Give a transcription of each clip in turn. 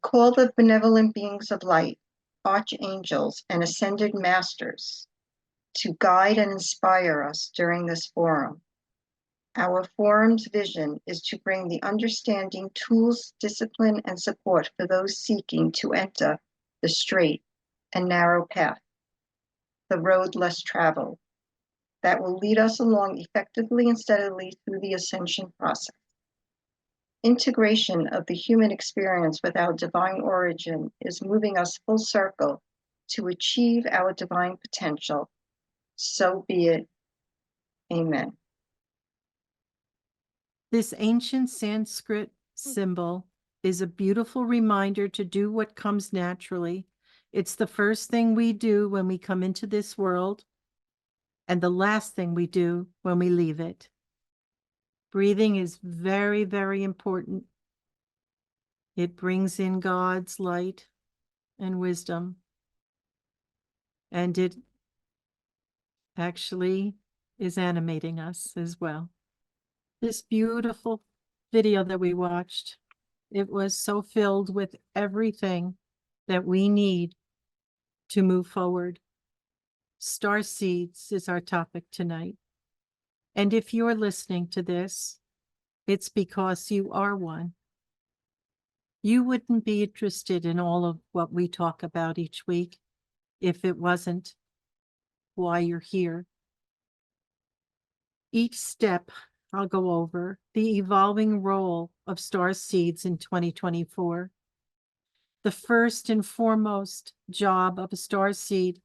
call the benevolent beings of light, archangels, and ascended masters to guide and inspire us during this forum. Our forum's vision is to bring the understanding, tools, discipline, and support for those seeking to enter the straight and narrow path, the road less traveled, that will lead us along effectively and steadily through the ascension process. Integration of the human experience with our divine origin is moving us full circle to achieve our divine potential. So be it. Amen. This ancient Sanskrit symbol is a beautiful reminder to do what comes naturally. It's the first thing we do when we come into this world, and the last thing we do when we leave it. Breathing is very, very important. It brings in God's light and wisdom, and it actually is animating us as well. This beautiful video that we watched, it was so filled with everything that we need to move forward. Starseeds is our topic tonight. And if you're listening to this, it's because you are one. You wouldn't be interested in all of what we talk about each week if it wasn't why you're here. Each step I'll go over the evolving role of Starseeds in 2024. The first and foremost job of a starseed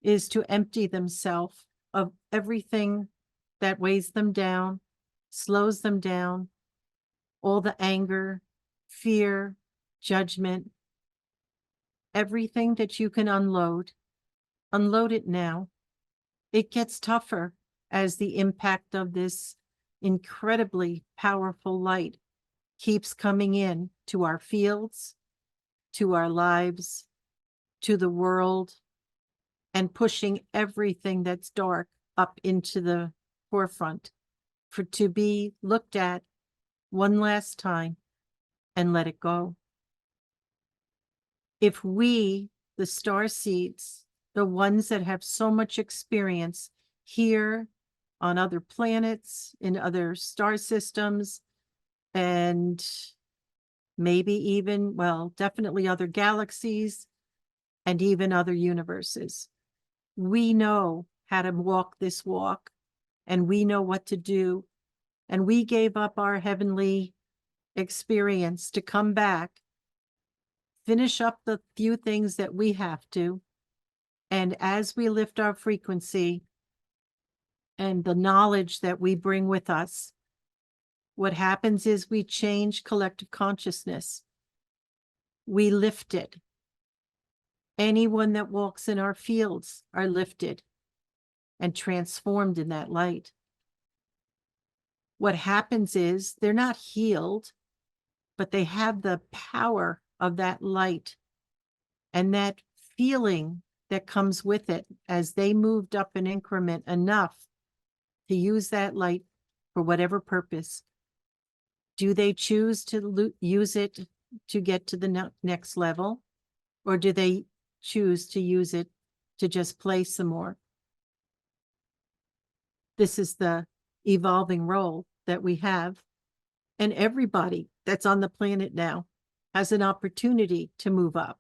is to empty themselves of everything that weighs them down, slows them down, all the anger, fear, judgment, everything that you can unload. Unload it now. It gets tougher as the impact of this incredibly powerful light keeps coming in to our fields, to our lives, to the world, and pushing everything that's dark up into the forefront to be looked at one last time and let it go. If we, the starseeds, the ones that have so much experience here on other planets, in other star systems, and maybe even, well, definitely other galaxies and even other universes. We know how to walk this walk, and we know what to do. And we gave up our heavenly experience to come back, finish up the few things that we have to. And as we lift our frequency and the knowledge that we bring with us, what happens is we change collective consciousness. We lift it. Anyone that walks in our fields are lifted and transformed in that light. What happens is they're not healed, but they have the power of that light and that feeling that comes with it as they moved up an increment enough to use that light for whatever purpose. Do they choose to use it to get to the next level, or do they choose to use it to just play some more? This is the evolving role that we have, and everybody that's on the planet now has an opportunity to move up.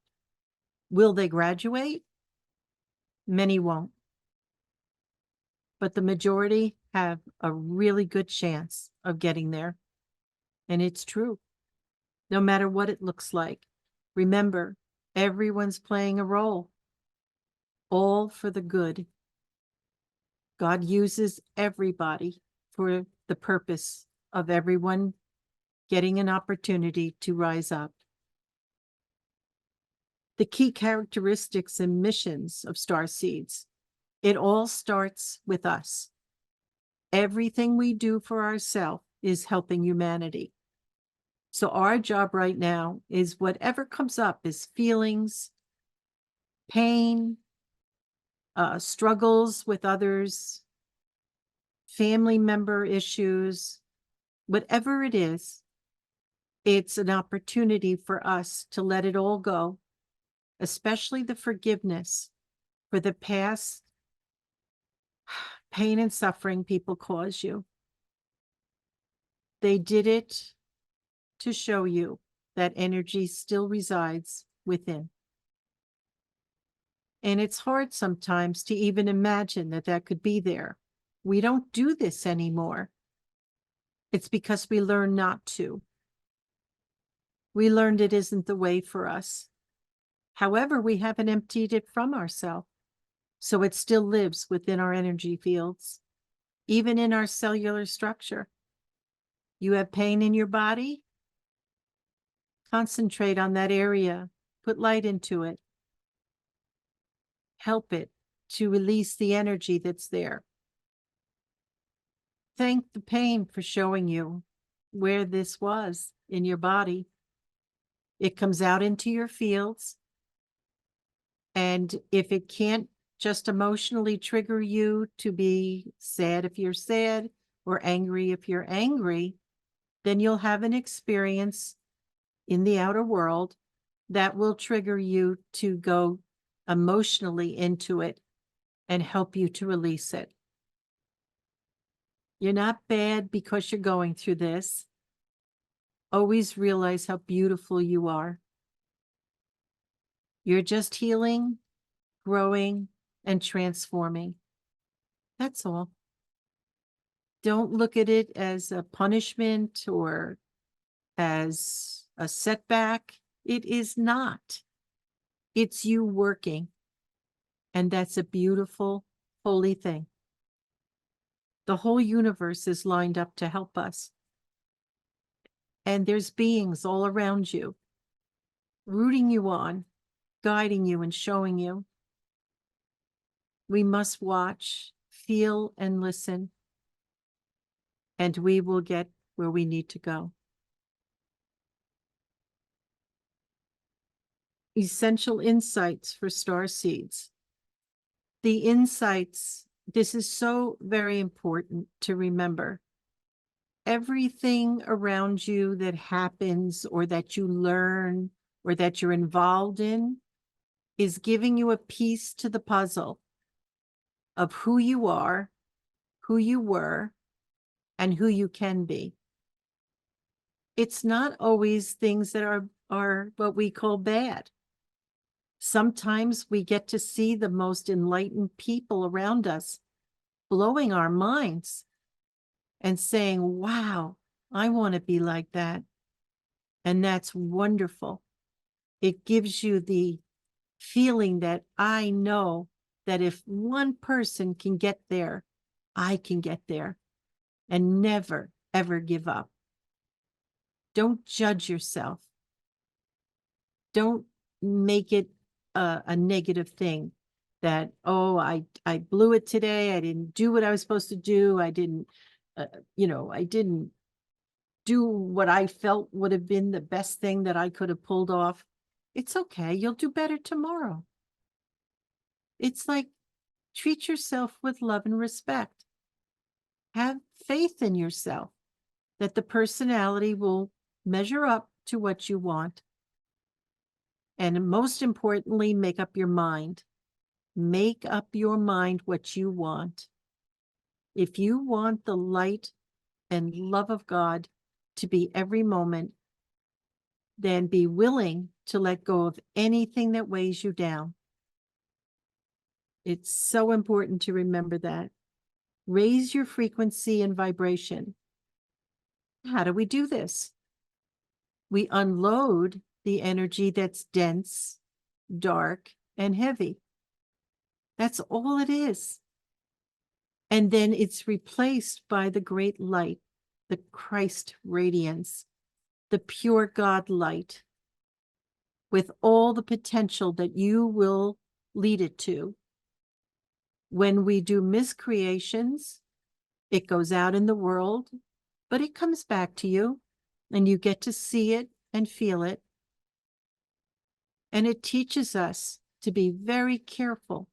Will they graduate? Many won't. But the majority have a really good chance of getting there. And it's true. No matter what it looks like. Remember, everyone's playing a role. All for the good. God uses everybody for the purpose of everyone getting an opportunity to rise up. The key characteristics and missions of Starseeds. It all starts with us. Everything we do for ourselves is helping humanity. So our job right now is whatever comes up is feelings, pain, struggles with others, family member issues, whatever it is It's an opportunity for us to let it all go, especially the forgiveness for the past pain and suffering people cause you. They did it to show you that energy still resides within. And it's hard sometimes to even imagine that that could be there. We don't do this anymore. It's because we learn not to. We learned it isn't the way for us. However, we haven't emptied it from ourselves. So it still lives within our energy fields, even in our cellular structure. You have pain in your body? Concentrate on that area. Put light into it. Help it to release the energy that's there. Thank the pain for showing you where this was in your body. It comes out into your fields. And if it can't just emotionally trigger you to be sad if you're sad or angry if you're angry, then you'll have an experience in the outer world that will trigger you to go emotionally into it and help you to release it. You're not bad because you're going through this. Always realize how beautiful you are. You're just healing, growing, and transforming. That's all. Don't look at it as a punishment or as a setback. It is not. It's you working. And that's a beautiful, holy thing. The whole universe is lined up to help us. And there's beings all around you, rooting you on, guiding you and showing you. We must watch, feel, and listen, and we will get where we need to go. Essential insights for starseeds. The insights, this is so very important to remember. Everything around you that happens or that you learn or that you're involved in is giving you a piece to the puzzle of who you are, who you were, and who you can be. It's not always things that are what we call bad. Sometimes we get to see the most enlightened people around us, blowing our minds and saying, wow, I want to be like that. And that's wonderful. It gives you the feeling that I know that if one person can get there, I can get there, and never, ever give up. Don't judge yourself. Don't make it a negative thing that, oh, I blew it today. I didn't do what I was supposed to do. I didn't, I didn't do what I felt would have been the best thing that I could have pulled off. It's okay. You'll do better tomorrow. It's like, treat yourself with love and respect. Have faith in yourself that the personality will measure up to what you want. And most importantly, make up your mind. Make up your mind what you want. If you want the light and love of God to be every moment, then be willing to let go of anything that weighs you down. It's so important to remember that. Raise your frequency and vibration. How do we do this? We unload the energy that's dense, dark, and heavy. That's all it is. And then it's replaced by the great light, the Christ radiance, the pure God light, with all the potential that you will lead it to. When we do miscreations, it goes out in the world, but it comes back to you, and you get to see it and feel it. And it teaches us to be very careful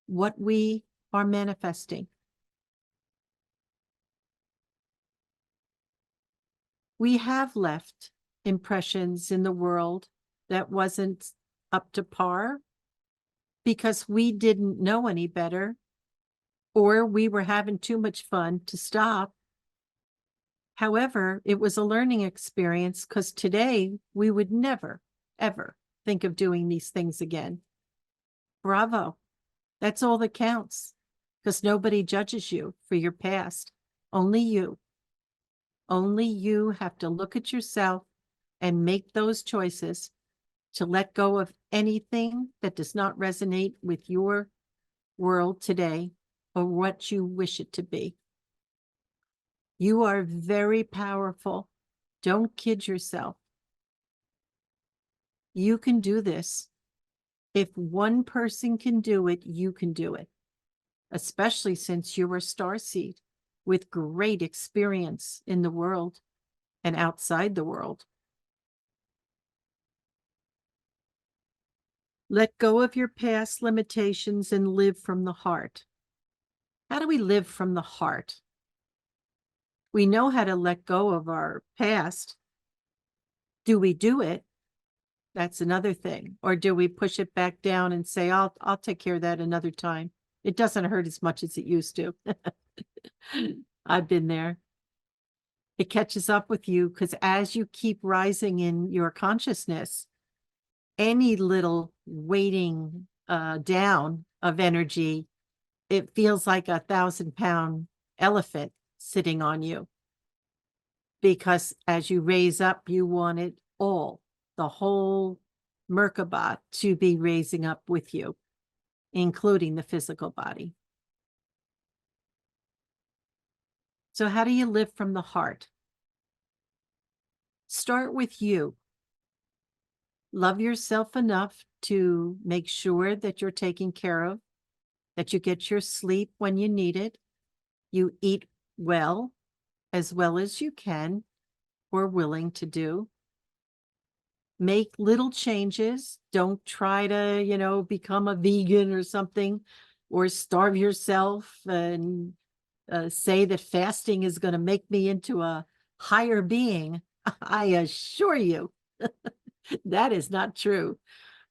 what we are manifesting. We have left impressions in the world that wasn't up to par because we didn't know any better, or we were having too much fun to stop. However, it was a learning experience because today we would never, ever think of doing these things again. Bravo. That's all that counts because nobody judges you for your past. Only you. Only you have to look at yourself and make those choices to let go of anything that does not resonate with your world today or what you wish it to be. You are very powerful. Don't kid yourself. You can do this. If one person can do it, you can do it, especially since you're a starseed with great experience in the world and outside the world. Let go of your past limitations and live from the heart. How do we live from the heart? We know how to let go of our past. Do we do it? That's another thing. Or do we push it back down and say, I'll take care of that another time. It doesn't hurt as much as it used to. I've been there. It catches up with you because as you keep rising in your consciousness, any little weighting down of energy, it feels like 1,000-pound elephant sitting on you. Because as you raise up, you want it all, the whole Merkaba to be raising up with you, including the physical body. So how do you live from the heart? Start with you. Love yourself enough to make sure that you're taken care of, that you get your sleep when you need it. You eat well as you can or willing to do. Make little changes. Don't try to, become a vegan or something, or starve yourself and say that fasting is going to make me into a higher being. I assure you that is not true.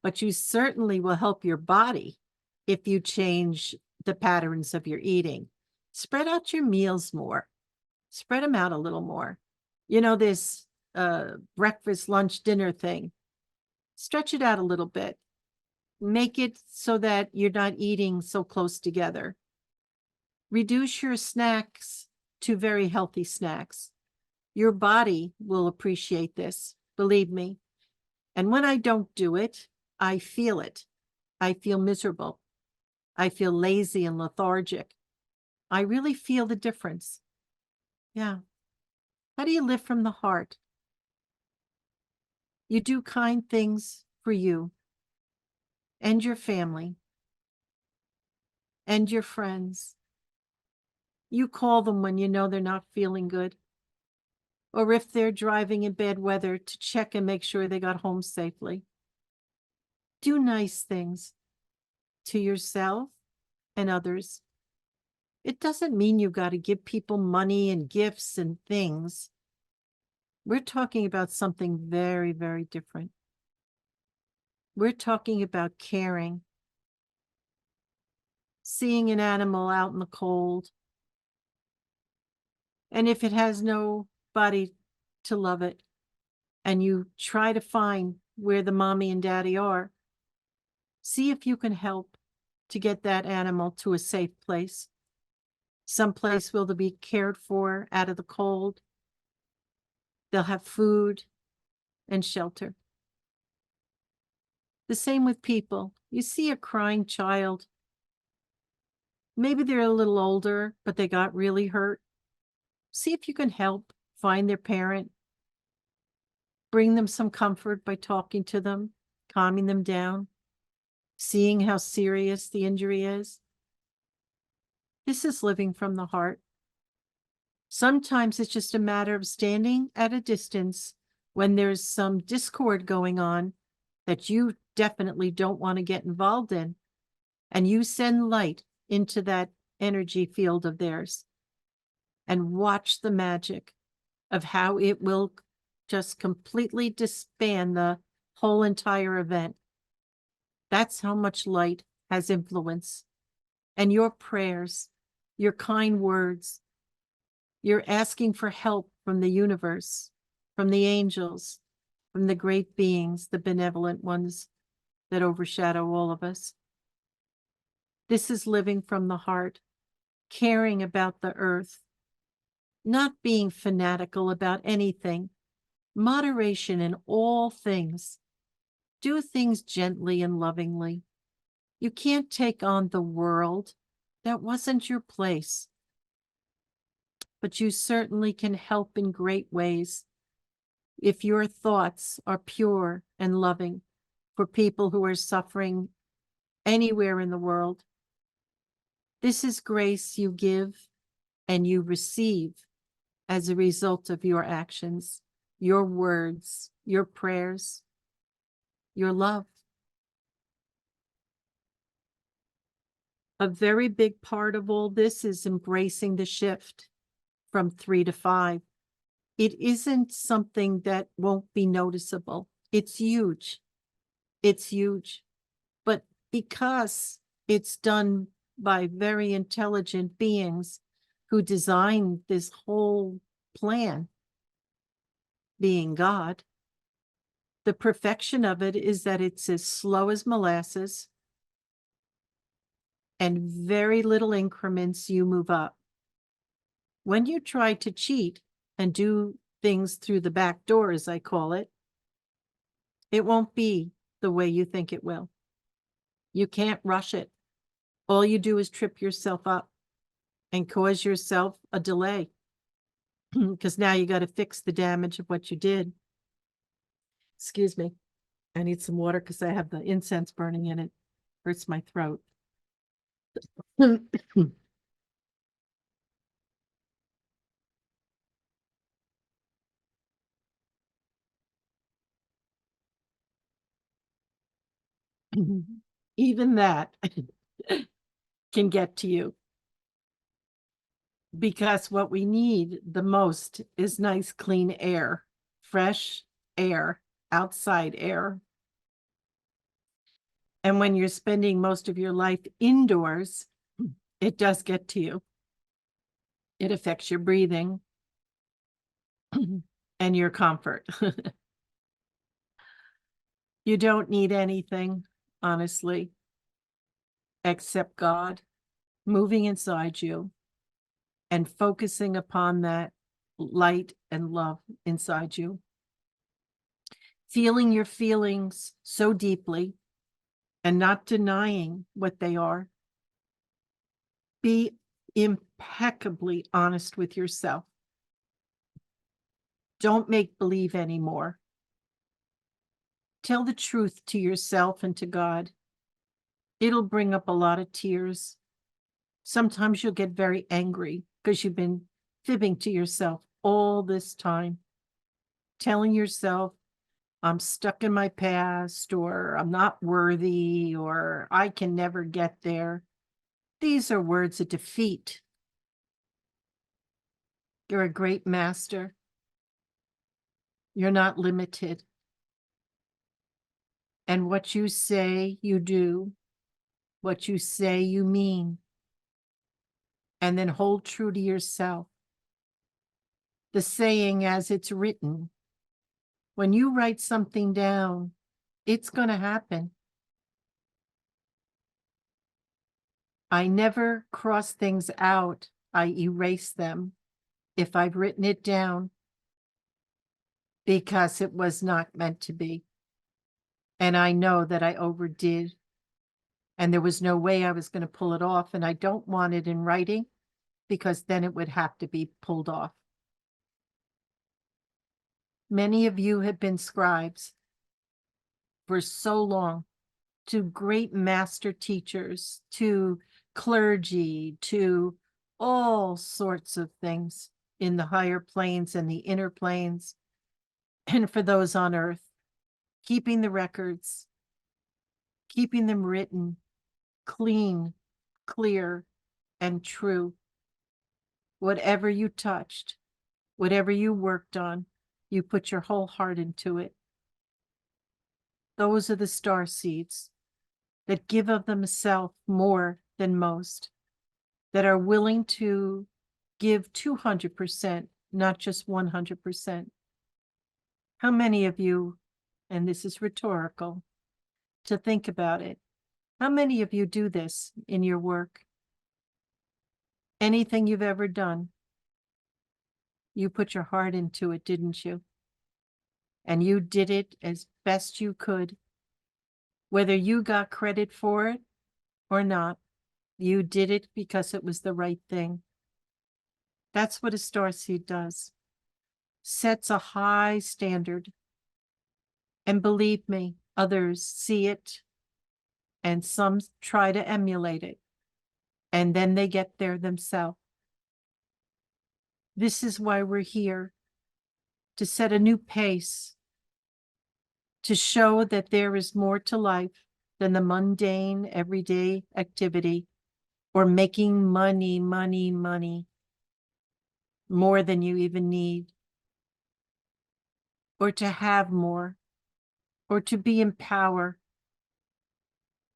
But you certainly will help your body if you change the patterns of your eating. Spread out your meals more. Spread them out a little more. This breakfast, lunch, dinner thing. Stretch it out a little bit. Make it so that you're not eating so close together. Reduce your snacks to very healthy snacks. Your body will appreciate this, believe me. And when I don't do it, I feel it. I feel miserable. I feel lazy and lethargic. I really feel the difference. Yeah. How do you live from the heart? You do kind things for you and your family and your friends. You call them when you know they're not feeling good, or if they're driving in bad weather, to check and make sure they got home safely. Do nice things to yourself and others. It doesn't mean you've got to give people money and gifts and things. We're talking about something very, very different. We're talking about caring, seeing an animal out in the cold, and if it has nobody to love it, and you try to find where the mommy and daddy are, see if you can help to get that animal to a safe place, someplace where they'll be cared for out of the cold. They'll have food and shelter. The same with people. You see a crying child. Maybe they're a little older, but they got really hurt. See if you can help find their parent. Bring them some comfort by talking to them, calming them down, seeing how serious the injury is. This is living from the heart. Sometimes it's just a matter of standing at a distance when there's some discord going on that you definitely don't want to get involved in, and you send light into that energy field of theirs and watch the magic of how it will just completely disband the whole entire event. That's how much light has influence. And your prayers, your kind words, you're asking for help from the universe, from the angels, from the great beings, the benevolent ones that overshadow all of us. This is living from the heart, caring about the earth, not being fanatical about anything, moderation in all things. Do things gently and lovingly. You can't take on the world. That wasn't your place. But you certainly can help in great ways if your thoughts are pure and loving for people who are suffering anywhere in the world. This is grace you give and you receive as a result of your actions, your words, your prayers, your love. A very big part of all this is embracing the shift from 3 to 5. It isn't something that won't be noticeable. It's huge. It's huge. But because it's done by very intelligent beings who designed this whole plan, being God, the perfection of it is that it's as slow as molasses and very little increments you move up. When you try to cheat and do things through the back door, as I call it, it won't be the way you think it will. You can't rush it. All you do is trip yourself up and cause yourself a delay because now you got to fix the damage of what you did. Excuse me. I need some water because I have the incense burning in it. Hurts my throat. Even that can get to you because what we need the most is nice, clean air, fresh air, outside air. And when you're spending most of your life indoors, it does get to you. It affects your breathing and your comfort. You don't need anything, honestly, except God moving inside you and focusing upon that light and love inside you. Feeling your feelings so deeply and not denying what they are. Be impeccably honest with yourself. Don't make believe anymore. Tell the truth to yourself and to God. It'll bring up a lot of tears. Sometimes you'll get very angry because you've been fibbing to yourself all this time, telling yourself, I'm stuck in my past, or I'm not worthy, or I can never get there. These are words of defeat. You're a great master. You're not limited. And what you say, you do. What you say, you mean. And then hold true to yourself. The saying as it's written. When you write something down, it's going to happen. I never cross things out. I erase them if I've written it down because it was not meant to be. And I know that I overdid and there was no way I was going to pull it off. And I don't want it in writing because then it would have to be pulled off. Many of you have been scribes for so long, to great master teachers, to clergy, to all sorts of things in the higher planes and the inner planes. And for those on earth, keeping the records, keeping them written, clean, clear, and true. Whatever you touched, whatever you worked on, You put your whole heart into it. Those are the star seeds that give of themselves more than most, that are willing to give 200%, not just 100%. How many of you, and this is rhetorical, to think about it, how many of you do this in your work? Anything you've ever done, you put your heart into it, didn't you? And you did it as best you could. Whether you got credit for it or not, you did it because it was the right thing. That's what a starseed does. Sets a high standard. And believe me, others see it, and some try to emulate it, and then they get there themselves. This is why we're here, to set a new pace, to show that there is more to life than the mundane, everyday activity, or making money, more than you even need, or to have more, or to be in power.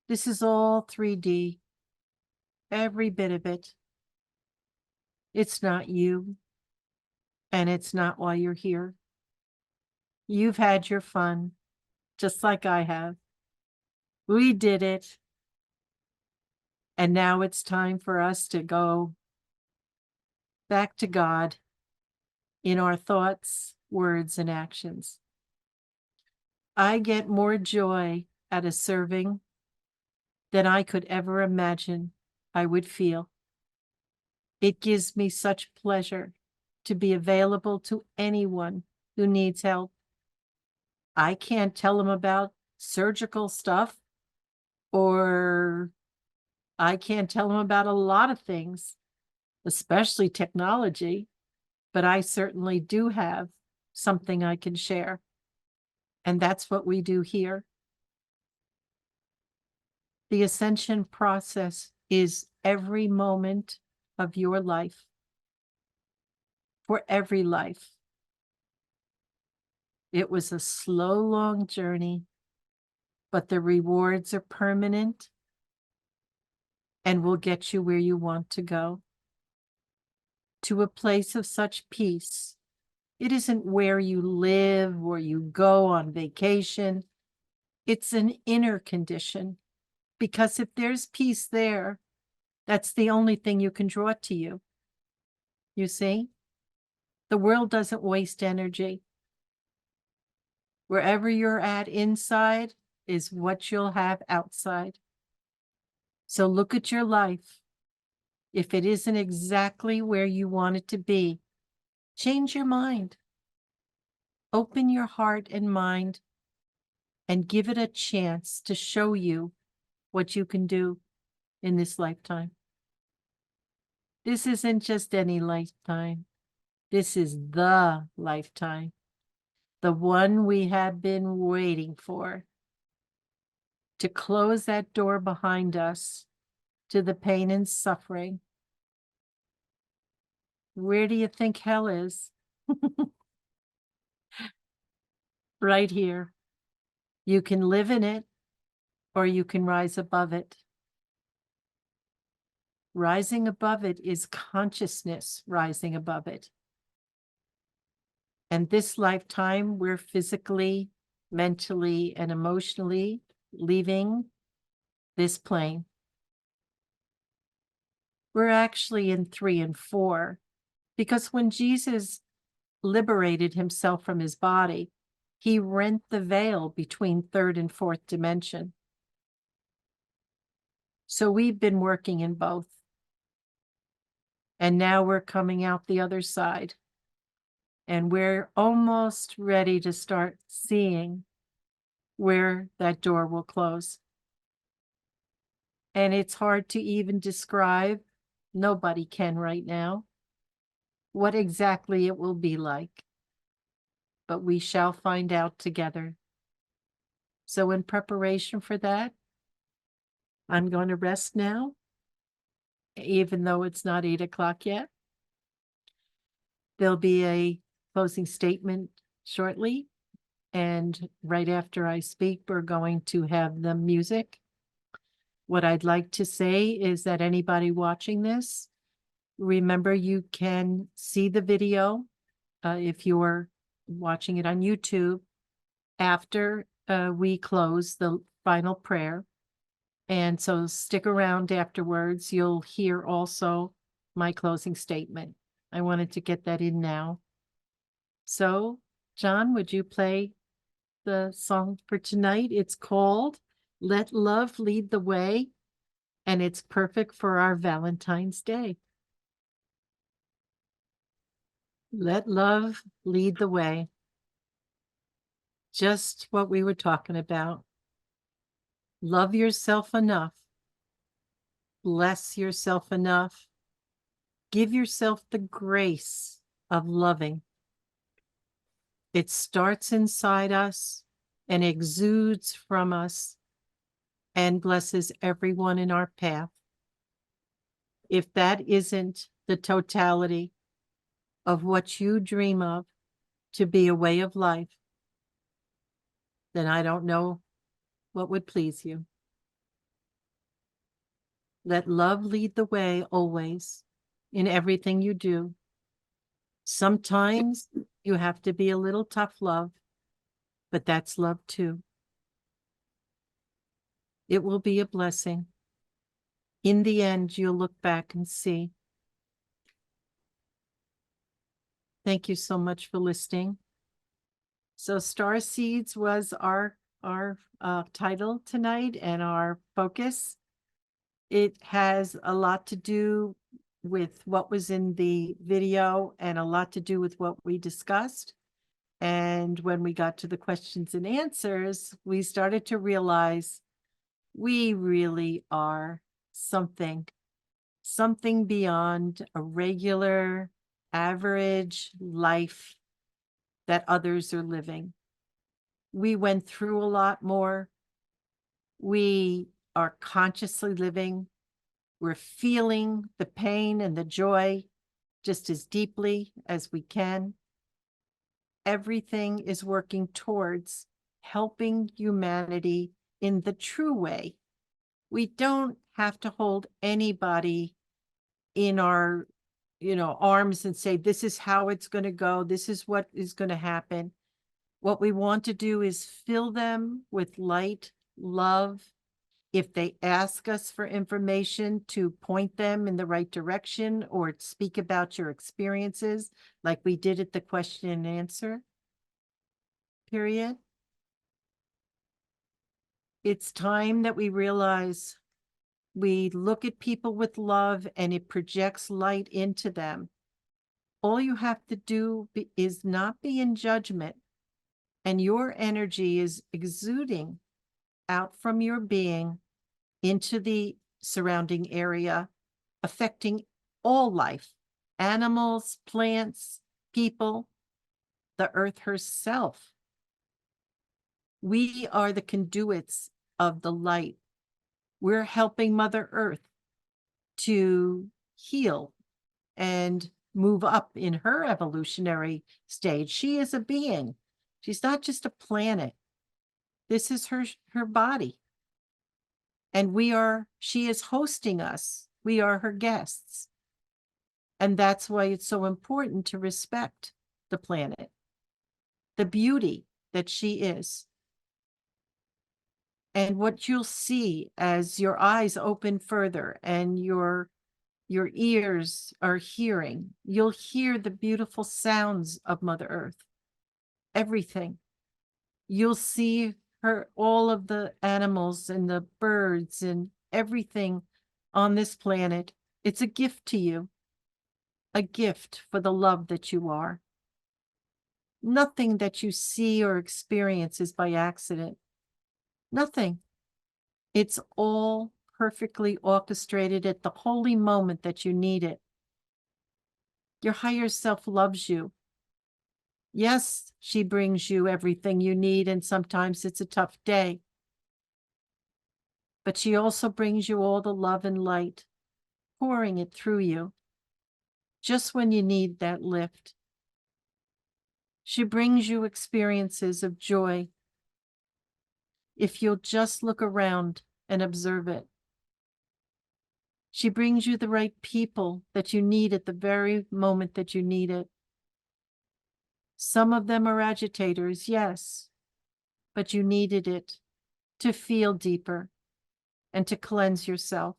This is all 3D, every bit of it. It's not you, and it's not why you're here. You've had your fun, just like I have. We did it. And now it's time for us to go back to God in our thoughts, words, and actions. I get more joy out of serving than I could ever imagine I would feel. It gives me such pleasure to be available to anyone who needs help. I can't tell them about surgical stuff, or I can't tell them about a lot of things, especially technology, but I certainly do have something I can share. And that's what we do here. The ascension process is every moment of your life, for every life. It was a slow, long journey, but the rewards are permanent and will get you where you want to go, to a place of such peace. It isn't where you live or you go on vacation. It's an inner condition, because if there's peace there, that's the only thing you can draw to you. You see, the world doesn't waste energy. Wherever you're at inside is what you'll have outside. So look at your life. If it isn't exactly where you want it to be, change your mind. Open your heart and mind and give it a chance to show you what you can do in this lifetime. This isn't just any lifetime. This is the lifetime, the one we have been waiting for, to close that door behind us to the pain and suffering. Where do you think hell is? Right here. You can live in it, or you can rise above it. Rising above it is consciousness rising above it. And this lifetime, we're physically, mentally, and emotionally leaving this plane. We're actually in 3 and 4, because when Jesus liberated himself from his body, he rent the veil between 3rd and 4th dimension. So we've been working in both. And now we're coming out the other side. And we're almost ready to start seeing where that door will close. And it's hard to even describe, nobody can right now, what exactly it will be like. But we shall find out together. So in preparation for that, I'm going to rest now, even though it's not 8 o'clock yet. There'll be a closing statement shortly. And right after I speak, we're going to have the music. What I'd like to say is that anybody watching this, remember you can see the video if you're watching it on YouTube after we close the final prayer. And so stick around afterwards. You'll hear also my closing statement. I wanted to get that in now. So, John, would you play the song for tonight? It's called Let Love Lead the Way, and it's perfect for our Valentine's Day. Let love lead the way. Just what we were talking about. Love yourself enough. Bless yourself enough. Give yourself the grace of loving. It starts inside us and exudes from us and blesses everyone in our path. If that isn't the totality of what you dream of to be a way of life, then I don't know what would please you. Let love lead the way always in everything you do. Sometimes you have to be a little tough love, but that's love too. It will be a blessing. In the end, you'll look back and see. Thank you so much for listening. So Starseeds was our title tonight and our focus. It has a lot to do with what was in the video and a lot to do with what we discussed. And when we got to the questions and answers, we started to realize we really are something beyond a regular, average life that others are living. We went through a lot more. We are consciously living. We're feeling the pain and the joy just as deeply as we can. Everything is working towards helping humanity in the true way. We don't have to hold anybody in our, arms and say, this is how it's going to go. This is what is going to happen. What we want to do is fill them with light, love. If they ask us for information, to point them in the right direction or speak about your experiences like we did at the question and answer period. It's time that we realize we look at people with love and it projects light into them. All you have to do is not be in judgment, and your energy is exuding out from your being into the surrounding area, affecting all life, animals, plants, people, the earth herself. We are the conduits of the light. We're helping Mother Earth to heal and move up in her evolutionary stage. She is a being. She's not just a planet. This is her body. And she is hosting us. We are her guests. And that's why it's so important to respect the planet, the beauty that she is. And what you'll see as your eyes open further and your ears are hearing, you'll hear the beautiful sounds of Mother Earth. Everything. You'll see all of the animals and the birds and everything on this planet. It's a gift to you, a gift for the love that you are. Nothing that you see or experience is by accident. Nothing. It's all perfectly orchestrated at the holy moment that you need it. Your higher self loves you. Yes, she brings you everything you need, and sometimes it's a tough day. But she also brings you all the love and light, pouring it through you, just when you need that lift. She brings you experiences of joy. If you'll just look around and observe it. She brings you the right people that you need at the very moment that you need it. Some of them are agitators, yes, but you needed it to feel deeper and to cleanse yourself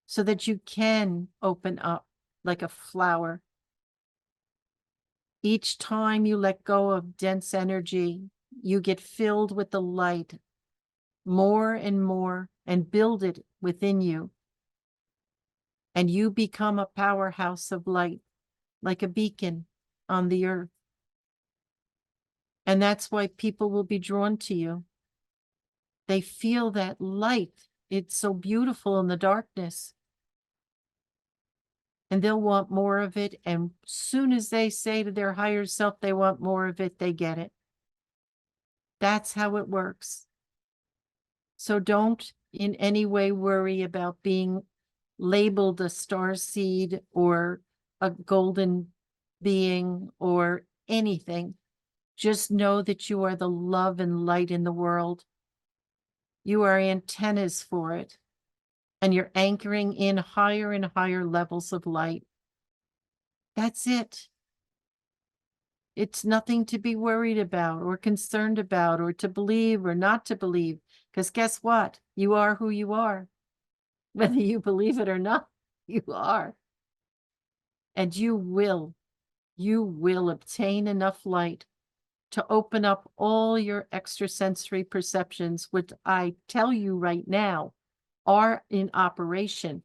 so that you can open up like a flower. Each time you let go of dense energy, you get filled with the light more and more and build it within you. And you become a powerhouse of light, like a beacon on the earth. And that's why people will be drawn to you. They feel that light. It's so beautiful in the darkness. And they'll want more of it. And soon as they say to their higher self they want more of it, they get it. That's how it works. So don't in any way worry about being labeled a star seed or a golden being or anything. Just know that you are the love and light in the world. You are antennas for it, and you're anchoring in higher and higher levels of light. That's it. It's nothing to be worried about or concerned about or to believe or not to believe, because guess what? You are who you are. Whether you believe it or not, you are. And you will obtain enough light to open up all your extrasensory perceptions, which I tell you right now are in operation.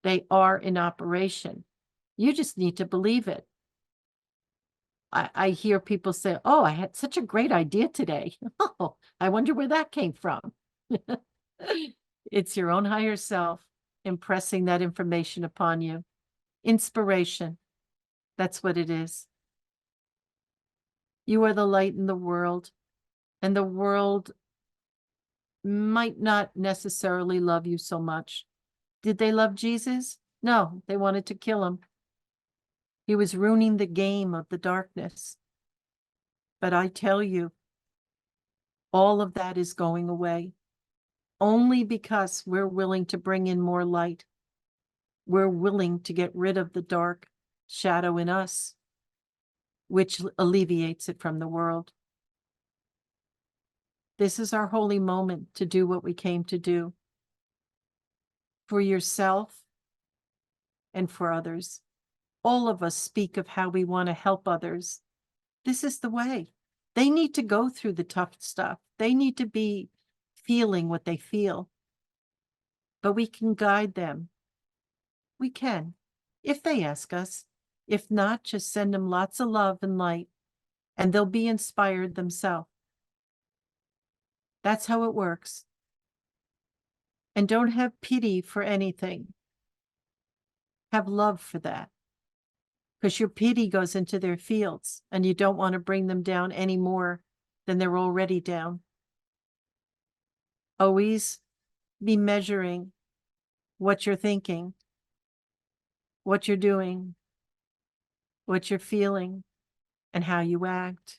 They are in operation. You just need to believe it. I hear people say, oh, I had such a great idea today. Oh, I wonder where that came from. It's your own higher self impressing that information upon you. Inspiration. That's what it is. You are the light in the world, and the world might not necessarily love you so much. Did they love Jesus? No, they wanted to kill him. He was ruining the game of the darkness. But I tell you, all of that is going away only because we're willing to bring in more light. We're willing to get rid of the dark shadow in us, which alleviates it from the world. This is our holy moment to do what we came to do for yourself and for others. All of us speak of how we want to help others. This is the way. They need to go through the tough stuff. They need to be feeling what they feel. But we can guide them. We can, if they ask us. If not, just send them lots of love and light, and they'll be inspired themselves. That's how it works. And don't have pity for anything. Have love for that. Because your pity goes into their fields, and you don't want to bring them down any more than they're already down. Always be measuring what you're thinking, what you're doing, what you're feeling, and how you act.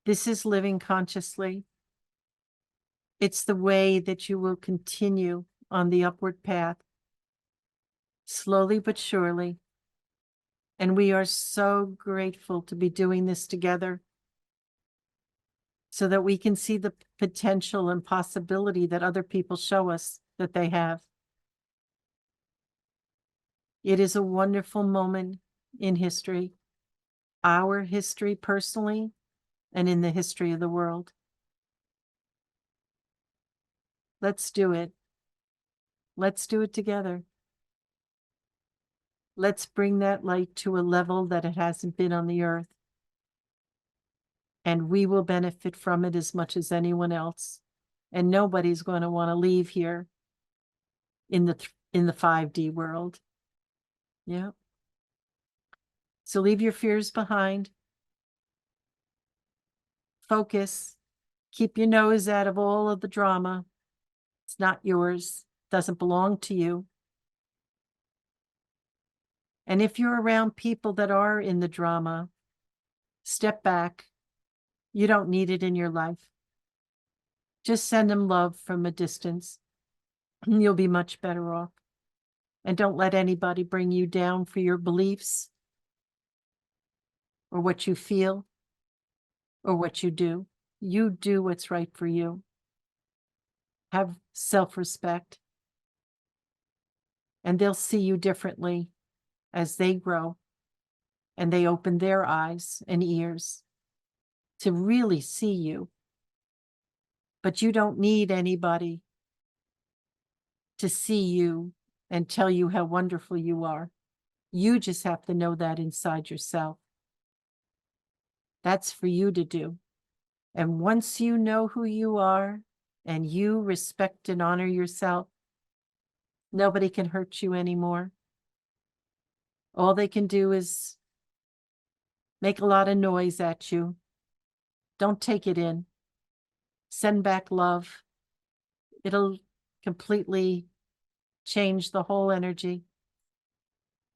This is living consciously. It's the way that you will continue on the upward path, slowly but surely. And we are so grateful to be doing this together so that we can see the potential and possibility that other people show us that they have. It is a wonderful moment in history, our history personally, and in the history of the world. Let's do it. Let's do it together. Let's bring that light to a level that it hasn't been on the earth. And we will benefit from it as much as anyone else. And nobody's going to want to leave here in the 5D world. Yeah. So leave your fears behind. Focus. Keep your nose out of all of the drama. It's not yours. It doesn't belong to you. And if you're around people that are in the drama, Step back. You don't need it in your life. Just send them love from a distance, and you'll be much better off. And don't let anybody bring you down for your beliefs or what you feel or what you do. You do what's right for you. Have self-respect, and they'll see you differently as they grow and they open their eyes and ears to really see you. But you don't need anybody to see you and tell you how wonderful you are. You just have to know that inside yourself. That's for you to do. And once you know who you are and you respect and honor yourself, nobody can hurt you anymore. All they can do is make a lot of noise at you. Don't take it in. Send back love. It'll completely change the whole energy.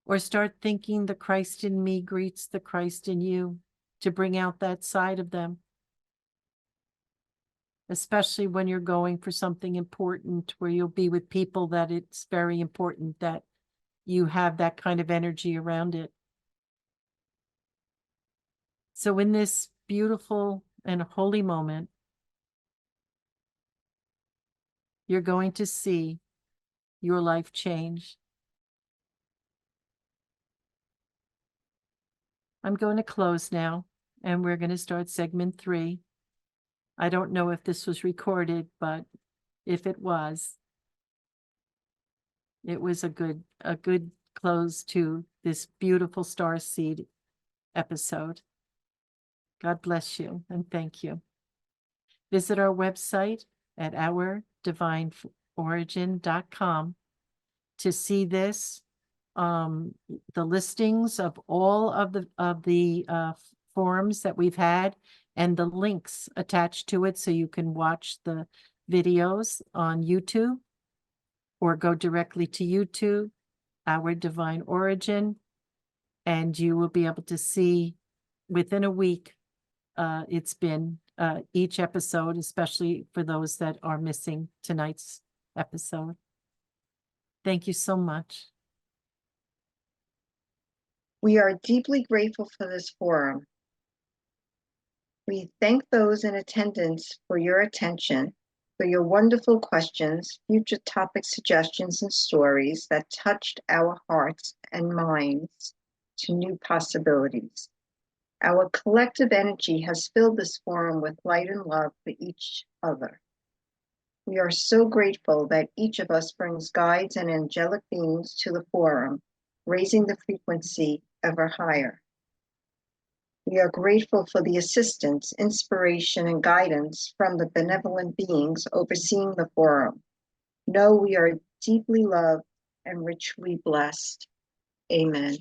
Or start thinking the Christ in me greets the Christ in you to bring out that side of them. Especially when you're going for something important where you'll be with people that it's very important that you have that kind of energy around it. So in this beautiful and holy moment, you're going to see your life change. I'm going to close now, and we're going to start segment 3. I don't know if this was recorded, but if it was a good close to this beautiful Starseed episode. God bless you and thank you. Visit our website at ourdivineorigin.com to see this, the listings of all of the forums that we've had and the links attached to it so you can watch the videos on YouTube or go directly to YouTube, Our Divine Origin, and you will be able to see within a week it's been each episode, especially for those that are missing tonight's episode. Thank you so much. We are deeply grateful for this forum. We thank those in attendance for your attention, for your wonderful questions, future topic suggestions, and stories that touched our hearts and minds to new possibilities. Our collective energy has filled this forum with light and love for each other. We are so grateful that each of us brings guides and angelic beings to the forum, raising the frequency ever higher. We are grateful for the assistance, inspiration, and guidance from the benevolent beings overseeing the forum. Know we are deeply loved and richly blessed. Amen.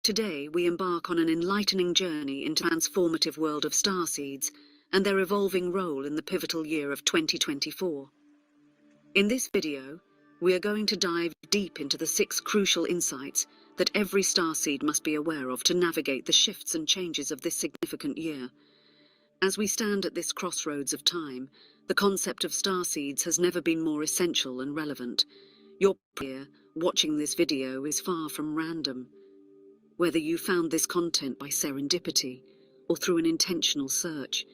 Today, we embark on an enlightening journey into the transformative world of starseeds and their evolving role in the pivotal year of 2024. In this video, we are going to dive deep into the 6 crucial insights that every starseed must be aware of to navigate the shifts and changes of this significant year. As we stand at this crossroads of time, the concept of starseeds has never been more essential and relevant. Your here watching this video is far from random. Whether you found this content by serendipity or through an intentional search,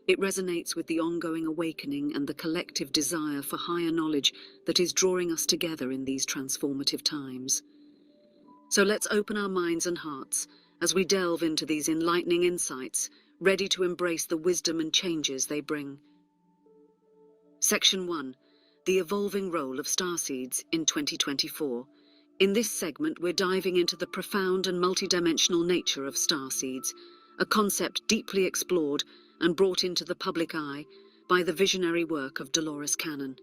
It resonates with the ongoing awakening and the collective desire for higher knowledge that is drawing us together in these transformative times. So let's open our minds and hearts as we delve into these enlightening insights, ready to embrace the wisdom and changes they bring. Section 1. The evolving role of starseeds in 2024. In this segment, we're diving into the profound and multidimensional nature of starseeds, a concept deeply explored and brought into the public eye by the visionary work of Dolores Cannon.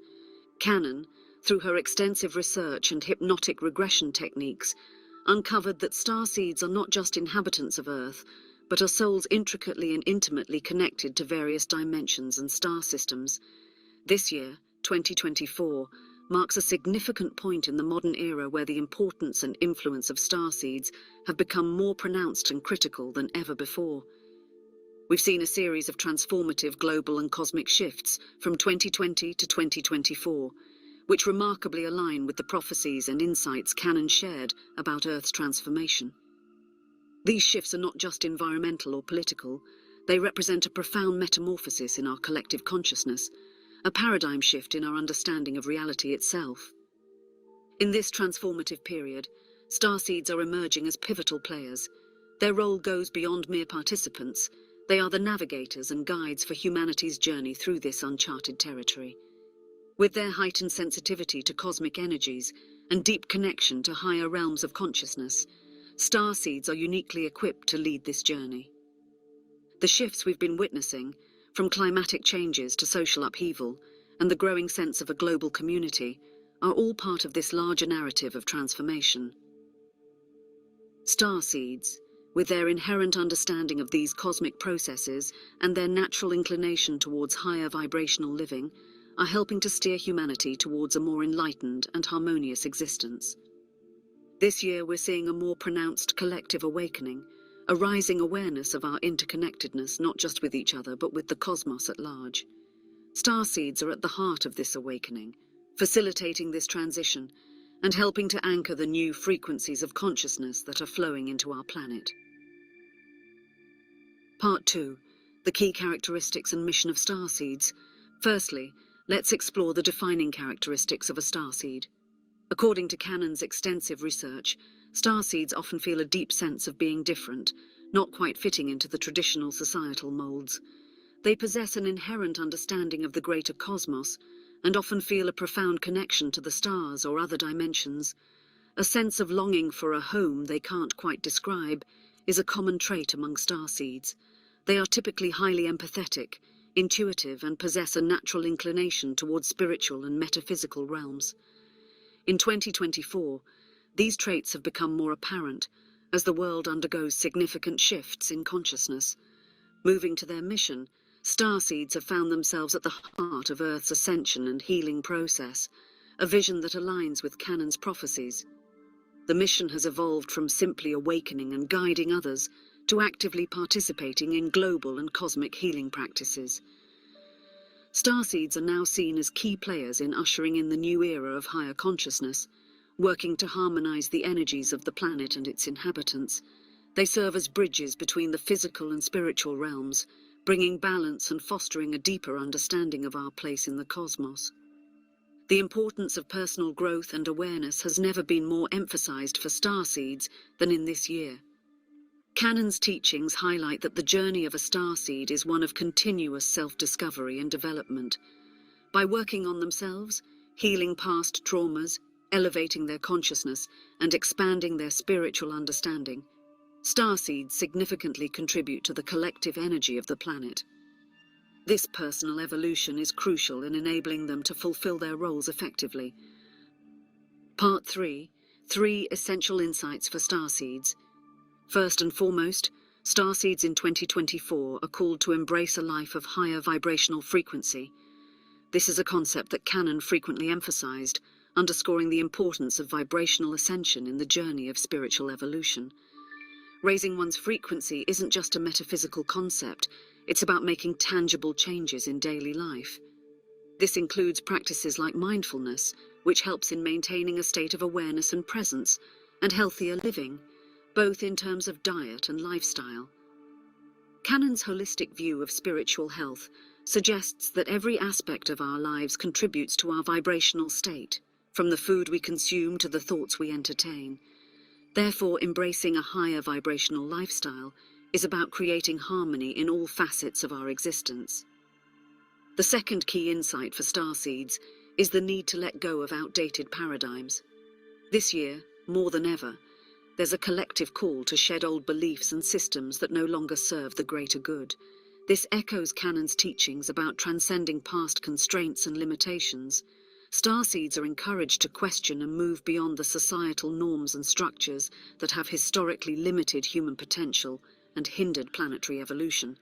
Cannon, through her extensive research and hypnotic regression techniques, uncovered that starseeds are not just inhabitants of Earth, but are souls intricately and intimately connected to various dimensions and star systems. This year, 2024, marks a significant point in the modern era where the importance and influence of starseeds have become more pronounced and critical than ever before. We've seen a series of transformative global and cosmic shifts from 2020 to 2024, which remarkably align with the prophecies and insights Cannon shared about Earth's transformation. These shifts are not just environmental or political, they represent a profound metamorphosis in our collective consciousness, a paradigm shift in our understanding of reality itself. In this transformative period, starseeds are emerging as pivotal players. Their role goes beyond mere participants. They are the navigators and guides for humanity's journey through this uncharted territory. With their heightened sensitivity to cosmic energies and deep connection to higher realms of consciousness, starseeds are uniquely equipped to lead this journey. The shifts we've been witnessing, from climatic changes to social upheaval and the growing sense of a global community, are all part of this larger narrative of transformation. Starseeds, with their inherent understanding of these cosmic processes and their natural inclination towards higher vibrational living, are helping to steer humanity towards a more enlightened and harmonious existence. This year we're seeing a more pronounced collective awakening, a rising awareness of our interconnectedness not just with each other but with the cosmos at large. Starseeds are at the heart of this awakening, facilitating this transition and helping to anchor the new frequencies of consciousness that are flowing into our planet. Part 2. The key characteristics and mission of starseeds. Firstly, let's explore the defining characteristics of a starseed. According to Cannon's extensive research, starseeds often feel a deep sense of being different, not quite fitting into the traditional societal molds. They possess an inherent understanding of the greater cosmos and often feel a profound connection to the stars or other dimensions. A sense of longing for a home they can't quite describe is a common trait among starseeds. They are typically highly empathetic, intuitive, and possess a natural inclination towards spiritual and metaphysical realms. In 2024, these traits have become more apparent as the world undergoes significant shifts in consciousness. Moving to their mission, starseeds have found themselves at the heart of Earth's ascension and healing process, a vision that aligns with Cannon's prophecies. The mission has evolved from simply awakening and guiding others to actively participating in global and cosmic healing practices. Starseeds are now seen as key players in ushering in the new era of higher consciousness, working to harmonize the energies of the planet and its inhabitants. They serve as bridges between the physical and spiritual realms, bringing balance and fostering a deeper understanding of our place in the cosmos. The importance of personal growth and awareness has never been more emphasized for starseeds than in this year. Cannon's teachings highlight that the journey of a starseed is one of continuous self-discovery and development. By working on themselves, healing past traumas, elevating their consciousness, and expanding their spiritual understanding, starseeds significantly contribute to the collective energy of the planet. This personal evolution is crucial in enabling them to fulfill their roles effectively. Part 3. 3 essential insights for starseeds. First and foremost, starseeds in 2024 are called to embrace a life of higher vibrational frequency. This is a concept that Cannon frequently emphasized, underscoring the importance of vibrational ascension in the journey of spiritual evolution. Raising one's frequency isn't just a metaphysical concept, it's about making tangible changes in daily life. This includes practices like mindfulness, which helps in maintaining a state of awareness and presence, and healthier living, both in terms of diet and lifestyle. Canon's holistic view of spiritual health suggests that every aspect of our lives contributes to our vibrational state, from the food we consume to the thoughts we entertain. Therefore, embracing a higher vibrational lifestyle is about creating harmony in all facets of our existence. The second key insight for starseeds is the need to let go of outdated paradigms. This year, more than ever, there's a collective call to shed old beliefs and systems that no longer serve the greater good. This echoes Canon's teachings about transcending past constraints and limitations. Starseeds are encouraged to question and move beyond the societal norms and structures that have historically limited human potential and hindered planetary evolution.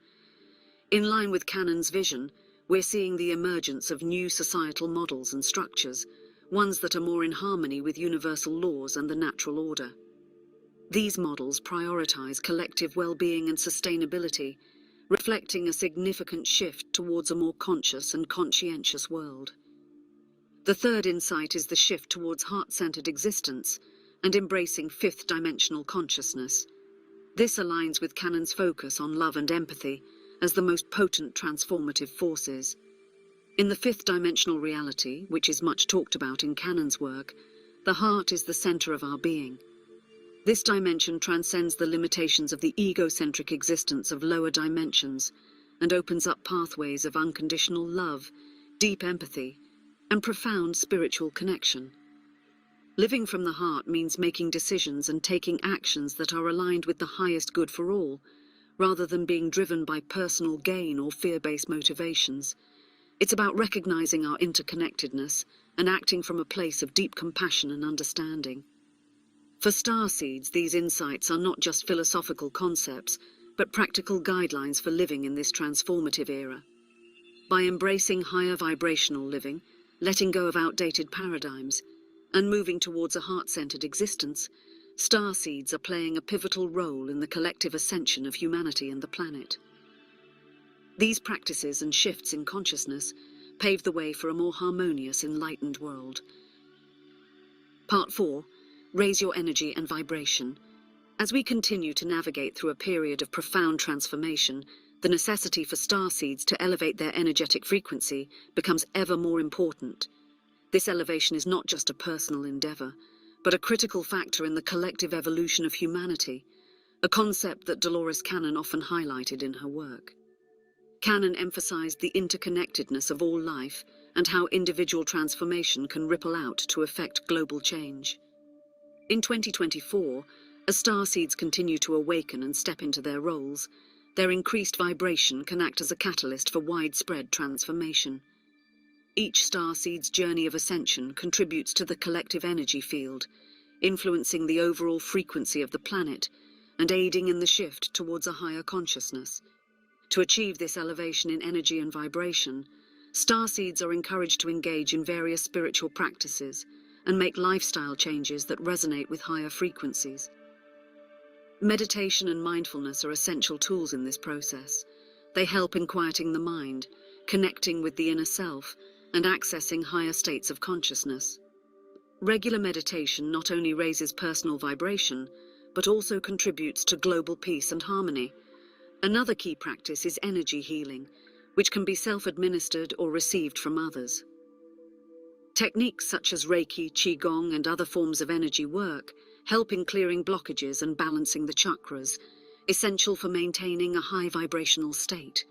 In line with Canon's vision, we're seeing the emergence of new societal models and structures, ones that are more in harmony with universal laws and the natural order. These models prioritize collective well-being and sustainability, reflecting a significant shift towards a more conscious and conscientious world. The third insight is the shift towards heart-centered existence and embracing fifth-dimensional consciousness. This aligns with Canon's focus on love and empathy as the most potent transformative forces. In the fifth-dimensional reality, which is much talked about in Canon's work, the heart is the center of our being. This dimension transcends the limitations of the egocentric existence of lower dimensions and opens up pathways of unconditional love, deep empathy, and profound spiritual connection. Living from the heart means making decisions and taking actions that are aligned with the highest good for all, rather than being driven by personal gain or fear-based motivations. It's about recognizing our interconnectedness and acting from a place of deep compassion and understanding. For starseeds, these insights are not just philosophical concepts, but practical guidelines for living in this transformative era. By embracing higher vibrational living, letting go of outdated paradigms, and moving towards a heart-centered existence, starseeds are playing a pivotal role in the collective ascension of humanity and the planet. These practices and shifts in consciousness pave the way for a more harmonious, enlightened world. Part 4. Raise your energy and vibration. As we continue to navigate through a period of profound transformation, the necessity for starseeds to elevate their energetic frequency becomes ever more important. This elevation is not just a personal endeavor, but a critical factor in the collective evolution of humanity, a concept that Dolores Cannon often highlighted in her work. Cannon emphasized the interconnectedness of all life and how individual transformation can ripple out to affect global change. In 2024, as starseeds continue to awaken and step into their roles, their increased vibration can act as a catalyst for widespread transformation. Each starseed's journey of ascension contributes to the collective energy field, influencing the overall frequency of the planet and aiding in the shift towards a higher consciousness. To achieve this elevation in energy and vibration, starseeds are encouraged to engage in various spiritual practices and make lifestyle changes that resonate with higher frequencies. Meditation and mindfulness are essential tools in this process. They help in quieting the mind, connecting with the inner self, and accessing higher states of consciousness. Regular meditation not only raises personal vibration, but also contributes to global peace and harmony. Another key practice is energy healing, which can be self-administered or received from others. Techniques such as Reiki, Qigong, and other forms of energy work help in clearing blockages and balancing the chakras, essential for maintaining a high vibrational state.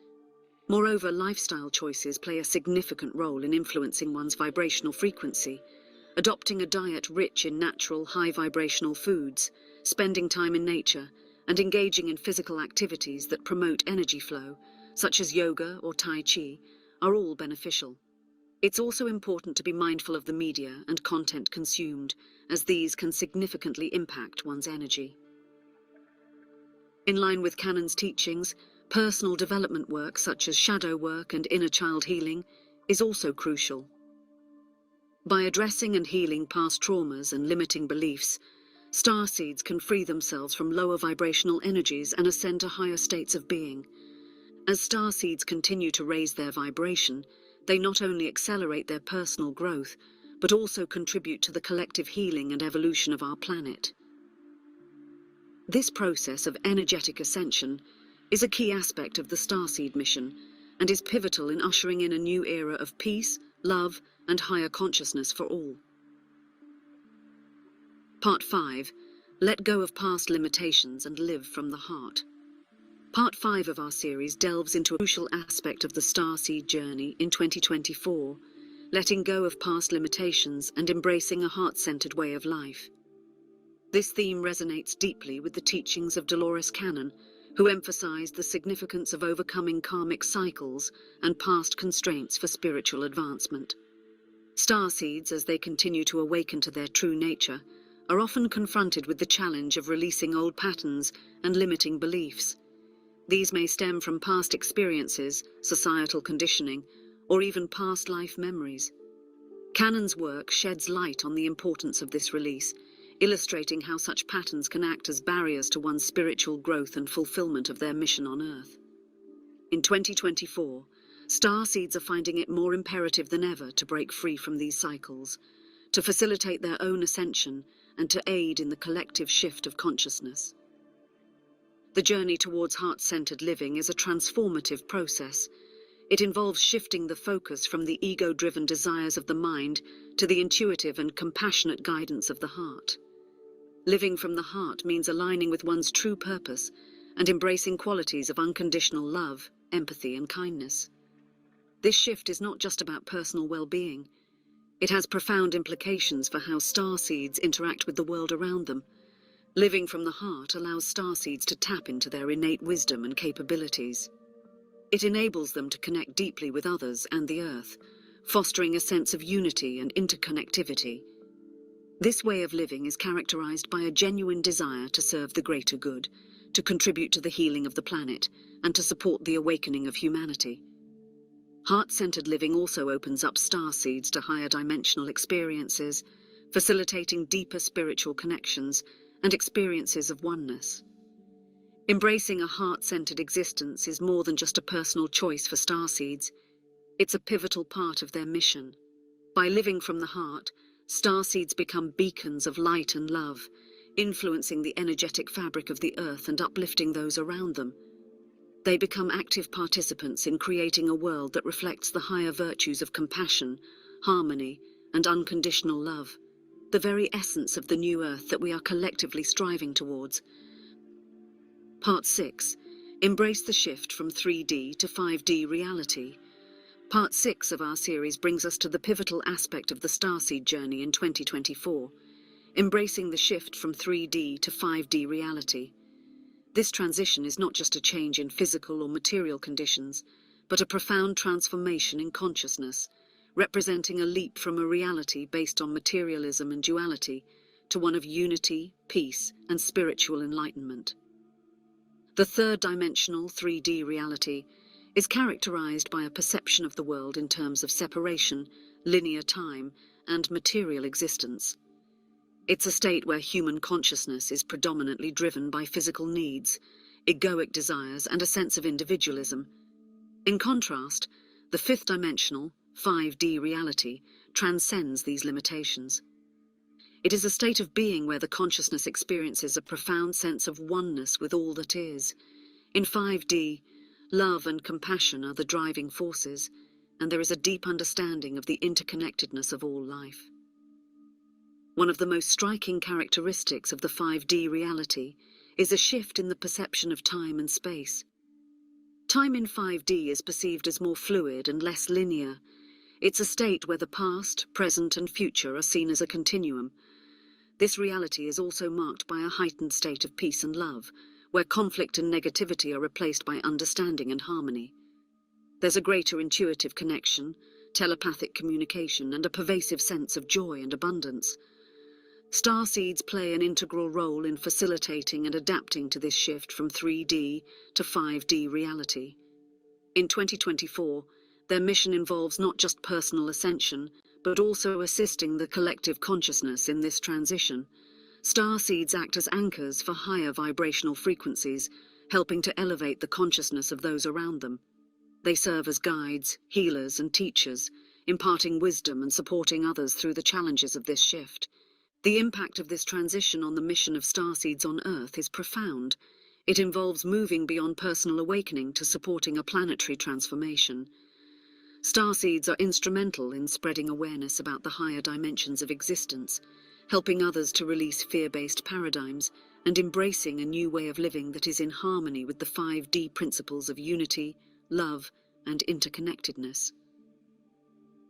Moreover, lifestyle choices play a significant role in influencing one's vibrational frequency. Adopting a diet rich in natural, high vibrational foods, spending time in nature, and engaging in physical activities that promote energy flow, such as yoga or Tai Chi, are all beneficial. It's also important to be mindful of the media and content consumed, as these can significantly impact one's energy. In line with Canon's teachings, personal development work such as shadow work and inner child healing is also crucial. By addressing and healing past traumas and limiting beliefs, starseeds can free themselves from lower vibrational energies and ascend to higher states of being. As starseeds continue to raise their vibration, they not only accelerate their personal growth, but also contribute to the collective healing and evolution of our planet. This process of energetic ascension is a key aspect of the Starseed mission and is pivotal in ushering in a new era of peace, love, and higher consciousness for all. Part 5. Let go of past limitations and live from the heart. Part 5 of our series delves into a crucial aspect of the Starseed journey in 2024, letting go of past limitations and embracing a heart-centered way of life. This theme resonates deeply with the teachings of Dolores Cannon, who emphasized the significance of overcoming karmic cycles and past constraints for spiritual advancement. Starseeds, as they continue to awaken to their true nature, are often confronted with the challenge of releasing old patterns and limiting beliefs. These may stem from past experiences, societal conditioning, or even past life memories. Cannon's work sheds light on the importance of this release, illustrating how such patterns can act as barriers to one's spiritual growth and fulfillment of their mission on Earth. In 2024, Starseeds are finding it more imperative than ever to break free from these cycles, to facilitate their own ascension, and to aid in the collective shift of consciousness. The journey towards heart-centered living is a transformative process. It involves shifting the focus from the ego-driven desires of the mind to the intuitive and compassionate guidance of the heart. Living from the heart means aligning with one's true purpose and embracing qualities of unconditional love, empathy, and kindness. This shift is not just about personal well-being. It has profound implications for how starseeds interact with the world around them. Living from the heart allows starseeds to tap into their innate wisdom and capabilities. It enables them to connect deeply with others and the Earth, fostering a sense of unity and interconnectivity. This way of living is characterized by a genuine desire to serve the greater good, to contribute to the healing of the planet, and to support the awakening of humanity. Heart-centered living also opens up starseeds to higher dimensional experiences, facilitating deeper spiritual connections and experiences of oneness. Embracing a heart-centered existence is more than just a personal choice for starseeds. It's a pivotal part of their mission. By living from the heart, starseeds become beacons of light and love, influencing the energetic fabric of the Earth and uplifting those around them. They become active participants in creating a world that reflects the higher virtues of compassion, harmony, and unconditional love, the very essence of the new Earth that we are collectively striving towards. Part 6. Embrace the shift from 3D to 5D reality. Part 6 of our series brings us to the pivotal aspect of the Starseed journey in 2024, embracing the shift from 3D to 5D reality. This transition is not just a change in physical or material conditions, but a profound transformation in consciousness, representing a leap from a reality based on materialism and duality to one of unity, peace, and spiritual enlightenment. The third-dimensional 3D reality is characterized by a perception of the world in terms of separation, linear time, and material existence. It's a state where human consciousness is predominantly driven by physical needs, egoic desires, and a sense of individualism. In contrast, the fifth-dimensional, 5D reality transcends these limitations. It is a state of being where the consciousness experiences a profound sense of oneness with all that is. In 5D, love and compassion are the driving forces, and there is a deep understanding of the interconnectedness of all life. One of the most striking characteristics of the 5D reality is a shift in the perception of time and space. Time in 5D is perceived as more fluid and less linear. It's a state where the past, present, and future are seen as a continuum. This reality is also marked by a heightened state of peace and love, where conflict and negativity are replaced by understanding and harmony. There's a greater intuitive connection, telepathic communication, and a pervasive sense of joy and abundance. Starseeds play an integral role in facilitating and adapting to this shift from 3D to 5D reality. In 2024, their mission involves not just personal ascension, but also assisting the collective consciousness in this transition. Starseeds act as anchors for higher vibrational frequencies, helping to elevate the consciousness of those around them. They serve as guides, healers, and teachers, imparting wisdom and supporting others through the challenges of this shift. The impact of this transition on the mission of Starseeds on Earth is profound. It involves moving beyond personal awakening to supporting a planetary transformation. Starseeds are instrumental in spreading awareness about the higher dimensions of existence, helping others to release fear-based paradigms and embracing a new way of living that is in harmony with the 5D principles of unity, love, and interconnectedness.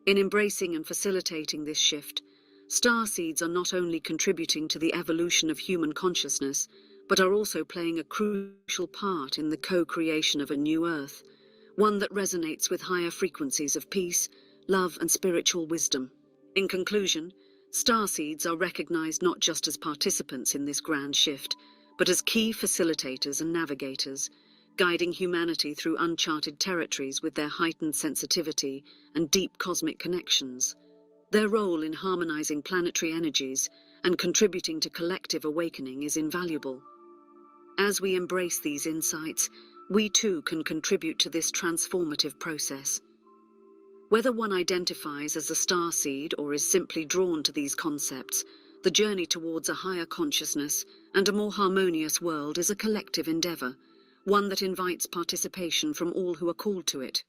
In embracing and facilitating this shift, Starseeds are not only contributing to the evolution of human consciousness, but are also playing a crucial part in the co-creation of a new Earth, one that resonates with higher frequencies of peace, love, and spiritual wisdom. In conclusion, Starseeds are recognized not just as participants in this grand shift, but as key facilitators and navigators, guiding humanity through uncharted territories with their heightened sensitivity and deep cosmic connections. Their role in harmonizing planetary energies and contributing to collective awakening is invaluable. As we embrace these insights, we too can contribute to this transformative process. Whether one identifies as a starseed or is simply drawn to these concepts, the journey towards a higher consciousness and a more harmonious world is a collective endeavor, one that invites participation from all who are called to it.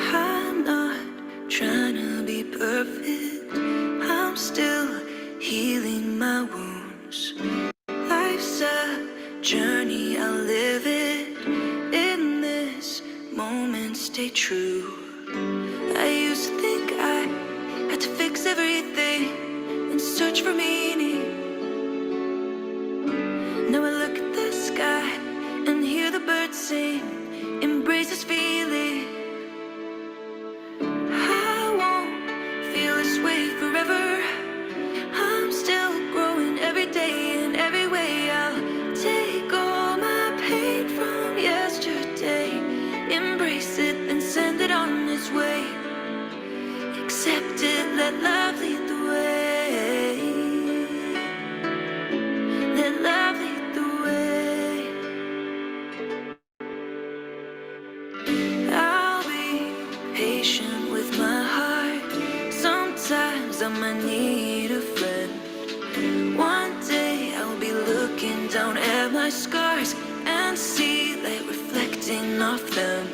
I'm not trying to be perfect. I'm still healing my wounds. Life's a journey, I'll live it. In this moment, stay true. I used to think I had to fix everything and search for meaning. Now I look at the sky and hear the birds sing, embrace this feeling. I won't feel this way forever. I'm still growing every day in every way. I'll take all my pain from yesterday, embrace it and send it on its way. Accept it, let love lead the way. Let love lead the way. I'll be patient with my heart. Sometimes I might need a friend. One day I'll be looking down at my scars and see light reflecting off them.